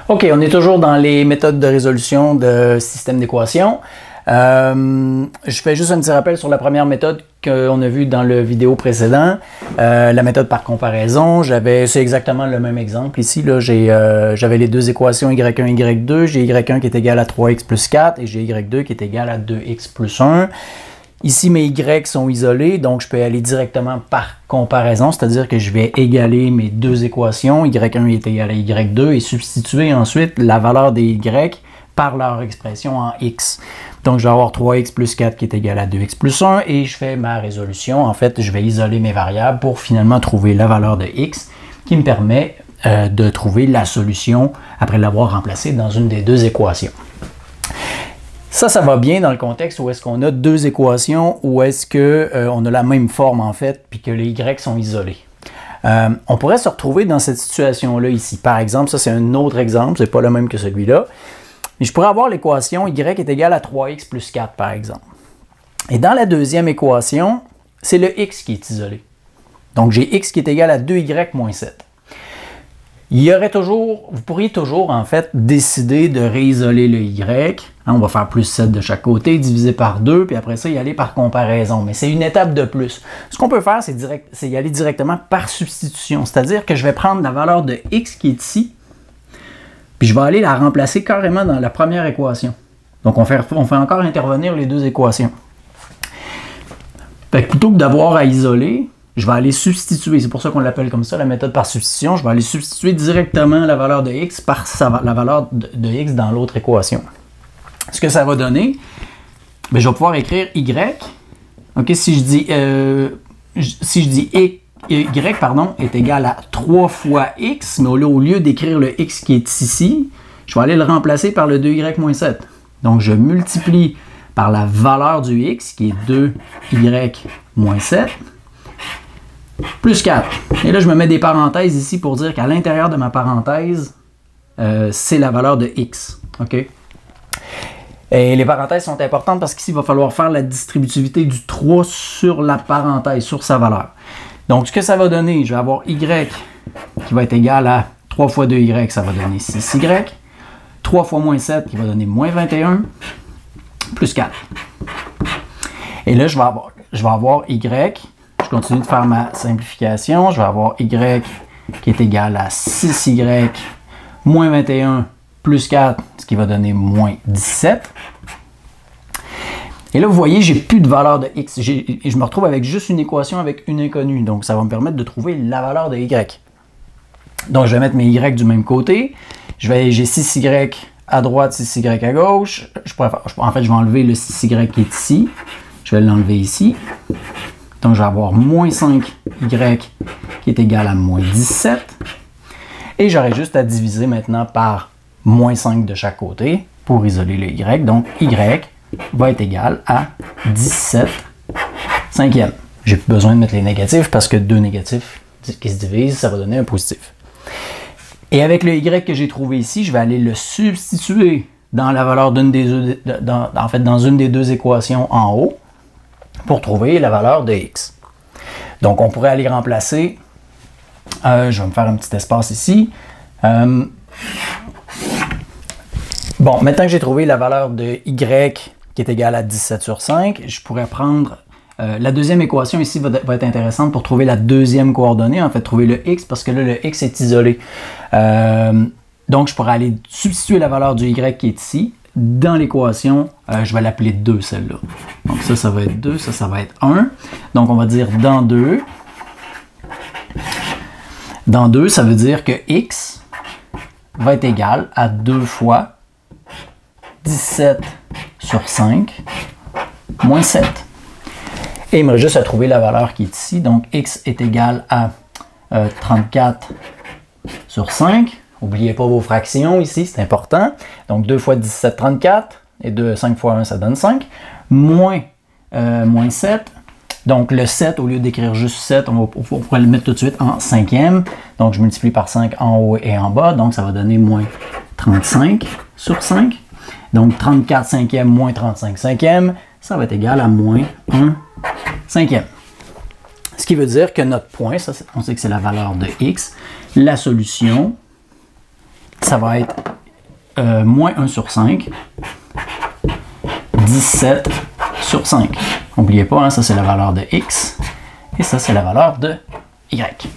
OK, on est toujours dans les méthodes de résolution de systèmes d'équations. Je fais juste un petit rappel sur la première méthode qu'on a vue dans le vidéo précédent, la méthode par comparaison. C'est exactement le même exemple ici. J'avais les deux équations y1, y2. J'ai y1 qui est égal à 3x plus 4 et j'ai y2 qui est égal à 2x plus 1. Ici, mes y sont isolés, donc je peux aller directement par comparaison, c'est-à-dire que je vais égaler mes deux équations, y1 est égal à y2, et substituer ensuite la valeur des y par leur expression en x. Donc, je vais avoir 3x plus 4 qui est égal à 2x plus 1, et je fais ma résolution. En fait, je vais isoler mes variables pour finalement trouver la valeur de x qui me permet de trouver la solution après l'avoir remplacée dans une des deux équations. Ça va bien dans le contexte où est-ce qu'on a deux équations, où est-ce qu'on a la même forme en fait, puis que les y sont isolés. On pourrait se retrouver dans cette situation-là ici. Par exemple, ça c'est un autre exemple, c'est pas le même que celui-là. Mais je pourrais avoir l'équation y est égale à 3x plus 4 par exemple. Et dans la deuxième équation, c'est le x qui est isolé. Donc j'ai x qui est égal à 2y moins 7. Vous pourriez toujours en fait décider de réisoler le y. On va faire plus 7 de chaque côté, divisé par 2, puis après ça, y aller par comparaison. Mais c'est une étape de plus. Ce qu'on peut faire, c'est y aller directement par substitution. C'est-à-dire que je vais prendre la valeur de x qui est ici, puis je vais aller la remplacer carrément dans la première équation. Donc on fait encore intervenir les deux équations. Fait que plutôt que d'avoir à isoler, je vais aller substituer, c'est pour ça qu'on l'appelle comme ça, la méthode par substitution. Je vais aller substituer directement la valeur de x par la valeur de x dans l'autre équation. Ce que ça va donner, bien, je vais pouvoir écrire y. Okay, si je dis y est égal à 3 fois x, mais au lieu d'écrire le x qui est ici, je vais aller le remplacer par le 2y moins 7. Donc je multiplie par la valeur du x qui est 2y moins 7. Plus 4. Et là, je me mets des parenthèses ici pour dire qu'à l'intérieur de ma parenthèse, c'est la valeur de x. OK? Et les parenthèses sont importantes parce qu'ici, il va falloir faire la distributivité du 3 sur la parenthèse, sur sa valeur. Donc, ce que ça va donner, je vais avoir y qui va être égal à 3 fois 2y, ça va donner 6y. 3 fois moins 7 qui va donner moins 21, plus 4. Et là, je vais avoir y. Je continue de faire ma simplification. Je vais avoir y qui est égal à 6y moins 21 plus 4, ce qui va donner moins 17. Et là, vous voyez, j'ai plus de valeur de x. Je me retrouve avec juste une équation avec une inconnue. Donc, ça va me permettre de trouver la valeur de y. Donc, je vais mettre mes y du même côté. J'ai 6y à droite, 6y à gauche. En fait, je vais enlever le 6y qui est ici. Je vais l'enlever ici. Donc, je vais avoir moins 5y qui est égal à moins 17. Et j'aurai juste à diviser maintenant par moins 5 de chaque côté pour isoler le y. Donc, y va être égal à 17 cinquièmes. J'ai plus besoin de mettre les négatifs parce que deux négatifs qui se divisent, ça va donner un positif. Et avec le y que j'ai trouvé ici, je vais aller le substituer dans la valeur dans une des deux équations en haut pour trouver la valeur de x. Donc, on pourrait aller remplacer. Je vais me faire un petit espace ici. Bon, maintenant que j'ai trouvé la valeur de y qui est égale à 17 sur 5, je pourrais prendre la deuxième équation ici va être intéressante pour trouver la deuxième coordonnée, en fait, trouver le x, parce que là, le x est isolé. Donc, je pourrais aller substituer la valeur du y qui est ici. Dans l'équation, je vais l'appeler 2, celle-là. Donc ça va être 2, ça va être 1. Donc, on va dire dans 2. Dans 2, ça veut dire que x va être égal à 2 fois 17 sur 5 moins 7. Et il me reste juste à trouver la valeur qui est ici. Donc, x est égal à 34 sur 5. N'oubliez pas vos fractions ici, c'est important. Donc, 2 fois 17, 34. Et 5 fois 1, ça donne 5. Moins 7. Donc, le 7, au lieu d'écrire juste 7, on pourrait le mettre tout de suite en cinquième. Donc, je multiplie par 5 en haut et en bas. Donc, ça va donner moins 35 sur 5. Donc, 34 cinquièmes moins 35 cinquièmes, ça va être égal à moins 1 cinquième. Ce qui veut dire que notre point, ça, on sait que c'est la valeur de x. La solution, ça va être moins 1 sur 5, 17 sur 5. N'oubliez pas, hein, ça c'est la valeur de x, et ça c'est la valeur de y.